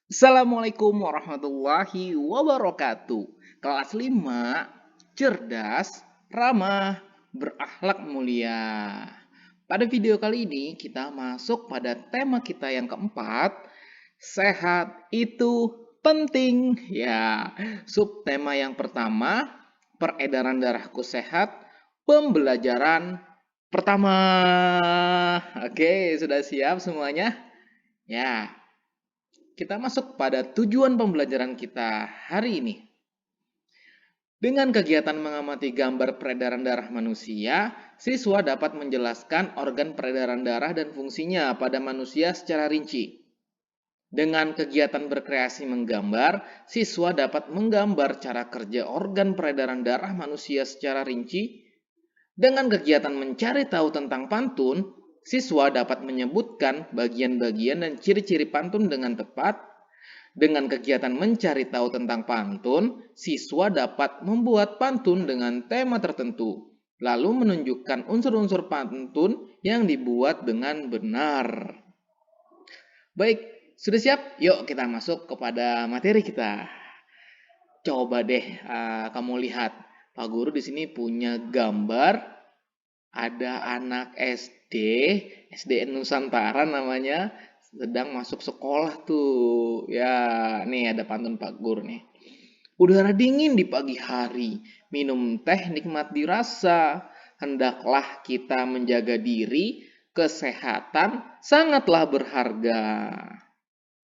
Assalamualaikum warahmatullahi wabarakatuh. Kelas 5, cerdas, ramah, berakhlak mulia. Pada video kali ini kita masuk pada tema kita yang keempat, sehat itu penting. Ya, subtema yang pertama, peredaran darahku sehat, pembelajaran pertama. Oke, sudah siap semuanya? Ya, kita masuk pada tujuan pembelajaran kita hari ini. Dengan kegiatan mengamati gambar peredaran darah manusia, siswa dapat menjelaskan organ peredaran darah dan fungsinya pada manusia secara rinci. Dengan kegiatan berkreasi menggambar, siswa dapat menggambar cara kerja organ peredaran darah manusia secara rinci. Dengan kegiatan mencari tahu tentang pantun, siswa dapat menyebutkan bagian-bagian dan ciri-ciri pantun dengan tepat. Dengan kegiatan mencari tahu tentang pantun, siswa dapat membuat pantun dengan tema tertentu, lalu menunjukkan unsur-unsur pantun yang dibuat dengan benar. Baik, sudah siap? Yuk kita masuk kepada materi kita. Coba deh kamu lihat, Pak Guru di sini punya gambar ada anak SD, SDN Nusantara namanya, sedang masuk sekolah tuh. Ya, nih ada pantun Pak Guru nih. Udara dingin di pagi hari, minum teh nikmat dirasa. Hendaklah kita menjaga diri, kesehatan sangatlah berharga.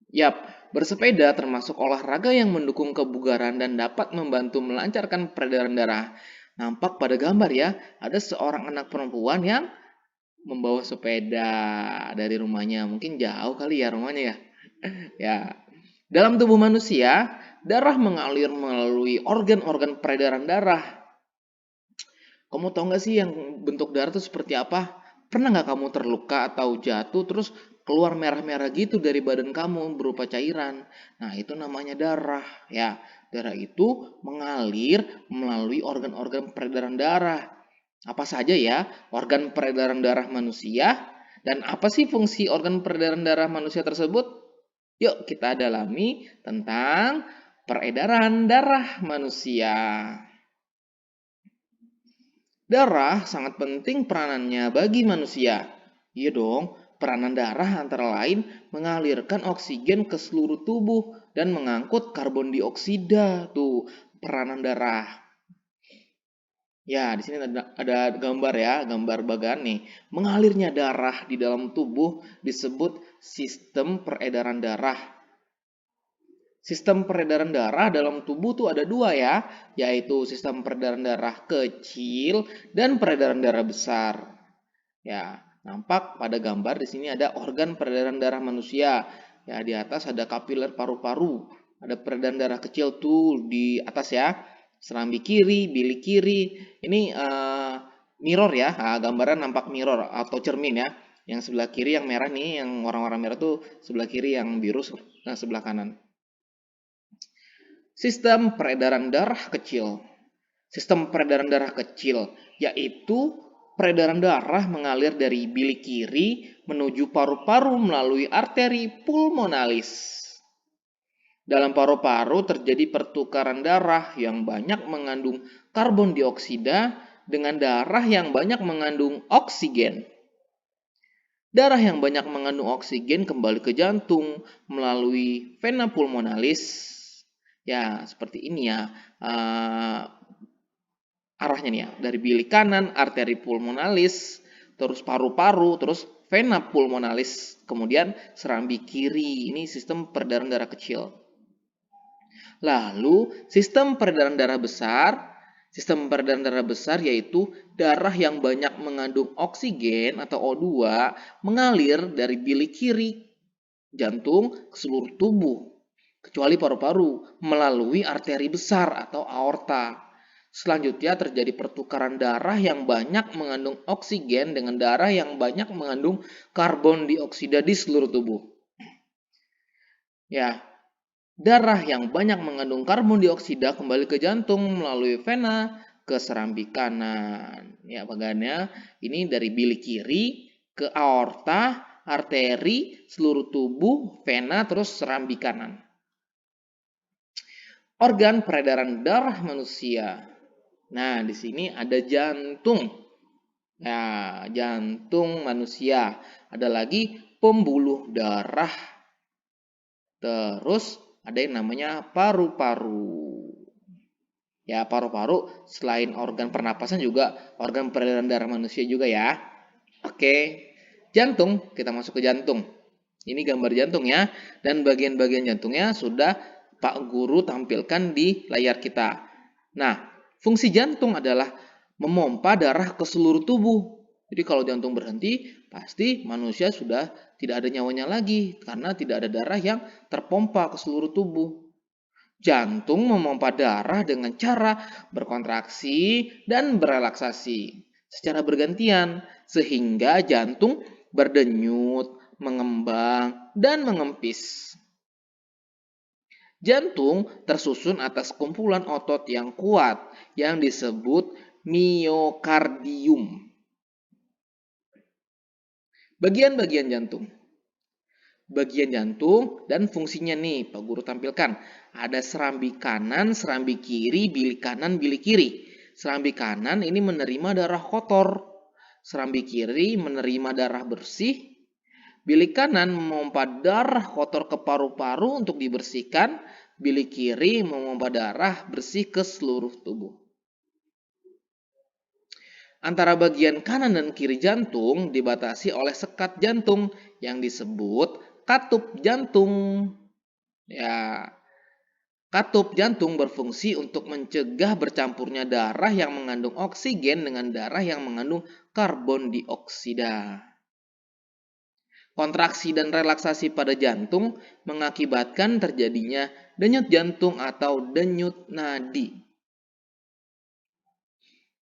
Yap, bersepeda termasuk olahraga yang mendukung kebugaran dan dapat membantu melancarkan peredaran darah. Nampak pada gambar ya, ada seorang anak perempuan yang membawa sepeda dari rumahnya. Mungkin jauh kali ya rumahnya ya. Ya. Dalam tubuh manusia, darah mengalir melalui organ-organ peredaran darah. Kamu tahu nggak sih yang bentuk darah itu seperti apa? Pernah nggak kamu terluka atau jatuh terus keluar merah-merah gitu dari badan kamu berupa cairan? Nah, itu namanya darah. Ya, darah itu mengalir melalui organ-organ peredaran darah. Apa saja ya organ peredaran darah manusia? Dan apa sih fungsi organ peredaran darah manusia tersebut? Yuk kita dalami tentang peredaran darah manusia. Darah sangat penting peranannya bagi manusia. Iya dong, peranan darah antara lain mengalirkan oksigen ke seluruh tubuh dan mengangkut karbon dioksida. Tuh, peranan darah. Ya, di sini ada gambar ya, gambar bagan nih. Mengalirnya darah di dalam tubuh disebut sistem peredaran darah. Sistem peredaran darah dalam tubuh tuh ada dua ya, yaitu sistem peredaran darah kecil dan peredaran darah besar. Ya, nampak pada gambar di sini ada organ peredaran darah manusia. Ya, di atas ada kapiler paru-paru. Ada peredaran darah kecil tuh di atas ya. Serambi kiri, bilik kiri. Ini mirror ya. Gambaran nampak mirror atau cermin ya. Yang sebelah kiri yang merah nih, yang warna-warna merah tuh sebelah kiri, yang biru sebelah kanan. Sistem peredaran darah kecil. Sistem peredaran darah kecil yaitu peredaran darah mengalir dari bilik kiri menuju paru-paru melalui arteri pulmonalis. Dalam paru-paru terjadi pertukaran darah yang banyak mengandung karbon dioksida dengan darah yang banyak mengandung oksigen. Darah yang banyak mengandung oksigen kembali ke jantung melalui vena pulmonalis. Ya, seperti ini ya. Arahnya nih ya, dari bilik kanan, arteri pulmonalis, terus paru-paru, terus vena pulmonalis, kemudian serambi kiri. Ini sistem peredaran darah kecil. Lalu, sistem peredaran darah besar. Sistem peredaran darah besar yaitu darah yang banyak mengandung oksigen atau O2 mengalir dari bilik kiri jantung ke seluruh tubuh, kecuali paru-paru, melalui arteri besar atau aorta. Selanjutnya terjadi pertukaran darah yang banyak mengandung oksigen dengan darah yang banyak mengandung karbon dioksida di seluruh tubuh. Ya, darah yang banyak mengandung karbon dioksida kembali ke jantung melalui vena ke serambi kanan. Ya, bagiannya ini dari bilik kiri ke aorta, arteri, seluruh tubuh, vena, terus serambi kanan. Organ peredaran darah manusia. Nah, di sini ada jantung. Nah, jantung manusia. Ada lagi pembuluh darah. Terus ada yang namanya paru-paru. Ya, paru-paru selain organ pernapasan juga organ peredaran darah manusia juga ya. Oke, jantung, kita masuk ke jantung. Ini gambar jantung ya, dan bagian-bagian jantungnya sudah Pak Guru tampilkan di layar kita. Nah, fungsi jantung adalah memompa darah ke seluruh tubuh. Jadi kalau jantung berhenti, pasti manusia sudah tidak ada nyawanya lagi karena tidak ada darah yang terpompa ke seluruh tubuh. Jantung memompa darah dengan cara berkontraksi dan berelaksasi secara bergantian sehingga jantung berdenyut, mengembang, dan mengempis. Jantung tersusun atas kumpulan otot yang kuat yang disebut miokardium. Bagian-bagian jantung. Bagian jantung dan fungsinya nih Pak Guru tampilkan. Ada serambi kanan, serambi kiri, bilik kanan, bilik kiri. Serambi kanan ini menerima darah kotor. Serambi kiri menerima darah bersih. Bilik kanan memompa darah kotor ke paru-paru untuk dibersihkan. Bilik kiri memompa darah bersih ke seluruh tubuh. Antara bagian kanan dan kiri jantung dibatasi oleh sekat jantung yang disebut katup jantung. Ya, katup jantung berfungsi untuk mencegah bercampurnya darah yang mengandung oksigen dengan darah yang mengandung karbon dioksida. Kontraksi dan relaksasi pada jantung mengakibatkan terjadinya denyut jantung atau denyut nadi.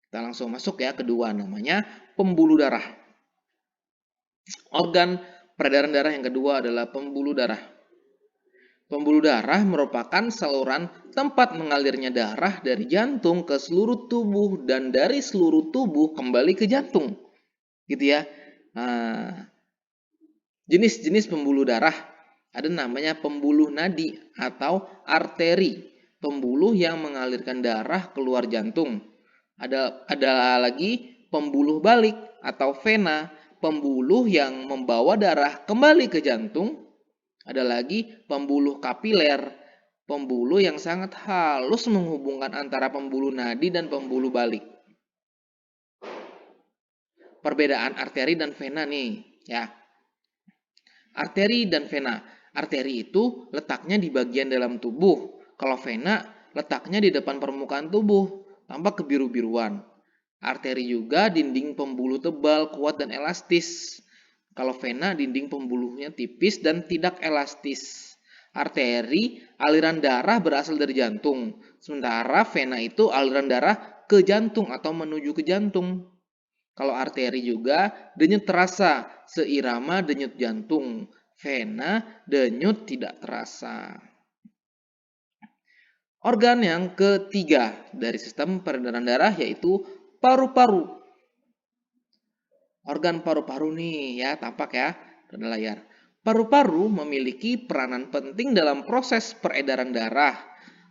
Kita langsung masuk ya, kedua namanya pembuluh darah. Organ peredaran darah yang kedua adalah pembuluh darah. Pembuluh darah merupakan saluran tempat mengalirnya darah dari jantung ke seluruh tubuh dan dari seluruh tubuh kembali ke jantung. Gitu ya. Nah, jenis-jenis pembuluh darah ada namanya pembuluh nadi atau arteri, pembuluh yang mengalirkan darah keluar jantung. Ada lagi pembuluh balik atau vena, pembuluh yang membawa darah kembali ke jantung. Ada lagi pembuluh kapiler, pembuluh yang sangat halus menghubungkan antara pembuluh nadi dan pembuluh balik. Perbedaan arteri dan vena nih, ya. Arteri dan vena. Arteri itu letaknya di bagian dalam tubuh. Kalau vena letaknya di depan permukaan tubuh, tampak kebiru-biruan. Arteri juga dinding pembuluh tebal, kuat, dan elastis. Kalau vena dinding pembuluhnya tipis dan tidak elastis. Arteri aliran darah berasal dari jantung. Sementara vena itu aliran darah ke jantung atau menuju ke jantung. Kalau arteri juga denyut terasa seirama denyut jantung. Vena denyut tidak terasa. Organ yang ketiga dari sistem peredaran darah yaitu paru-paru. Organ paru-paru nih ya, tampak ya pada layar. Paru-paru memiliki peranan penting dalam proses peredaran darah.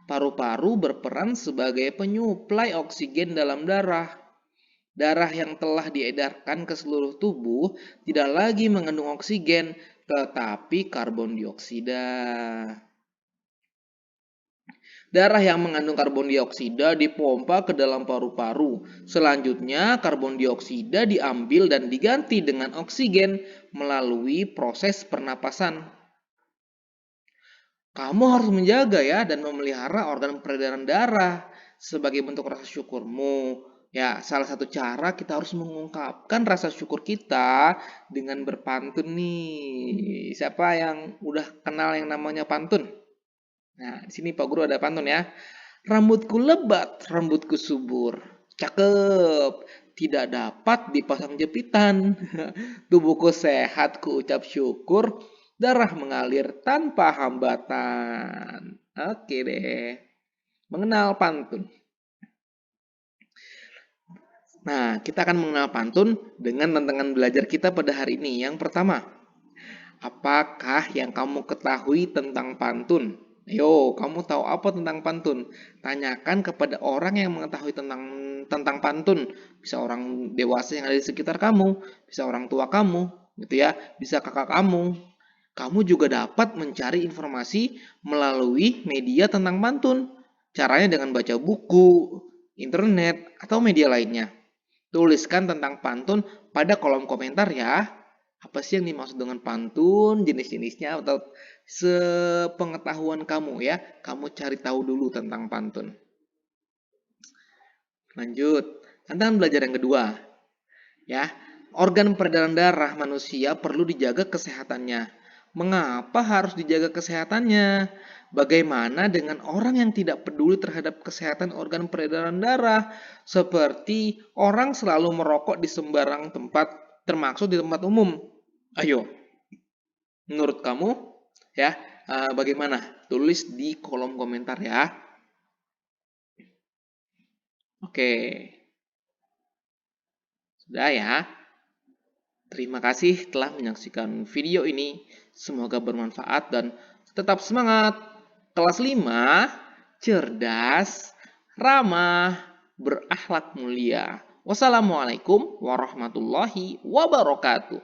Paru-paru berperan sebagai penyuplai oksigen dalam darah. Darah yang telah diedarkan ke seluruh tubuh tidak lagi mengandung oksigen, tetapi karbon dioksida. Darah yang mengandung karbon dioksida dipompa ke dalam paru-paru. Selanjutnya, karbon dioksida diambil dan diganti dengan oksigen melalui proses pernapasan. Kamu harus menjaga ya dan memelihara organ peredaran darah sebagai bentuk rasa syukurmu. Ya, salah satu cara kita harus mengungkapkan rasa syukur kita dengan berpantun nih. Siapa yang udah kenal yang namanya pantun? Nah, di sini Pak Guru ada pantun ya. Rambutku lebat, rambutku subur. Cakep, tidak dapat dipasang jepitan. Tubuhku sehat, ku ucap syukur. Darah mengalir tanpa hambatan. Oke deh. Mengenal pantun. Nah, kita akan mengenal pantun dengan tantangan belajar kita pada hari ini. Yang pertama, apakah yang kamu ketahui tentang pantun? Ayo, kamu tahu apa tentang pantun? Tanyakan kepada orang yang mengetahui tentang pantun. Bisa orang dewasa yang ada di sekitar kamu, bisa orang tua kamu, gitu ya, bisa kakak kamu. Kamu juga dapat mencari informasi melalui media tentang pantun. Caranya dengan baca buku, internet, atau media lainnya. Tuliskan tentang pantun pada kolom komentar ya. Apa sih yang dimaksud dengan pantun, jenis-jenisnya, atau sepengetahuan kamu ya. Kamu cari tahu dulu tentang pantun. Lanjut, tantangan belajar yang kedua. Ya, organ peredaran darah manusia perlu dijaga kesehatannya. Mengapa harus dijaga kesehatannya? Bagaimana dengan orang yang tidak peduli terhadap kesehatan organ peredaran darah? Seperti orang selalu merokok di sembarang tempat, termasuk di tempat umum. Ayo, menurut kamu ya, bagaimana? Tulis di kolom komentar ya. Oke, sudah ya. Terima kasih telah menyaksikan video ini. Semoga bermanfaat dan tetap semangat. Kelas 5, cerdas, ramah, berakhlak mulia. Wassalamualaikum warahmatullahi wabarakatuh.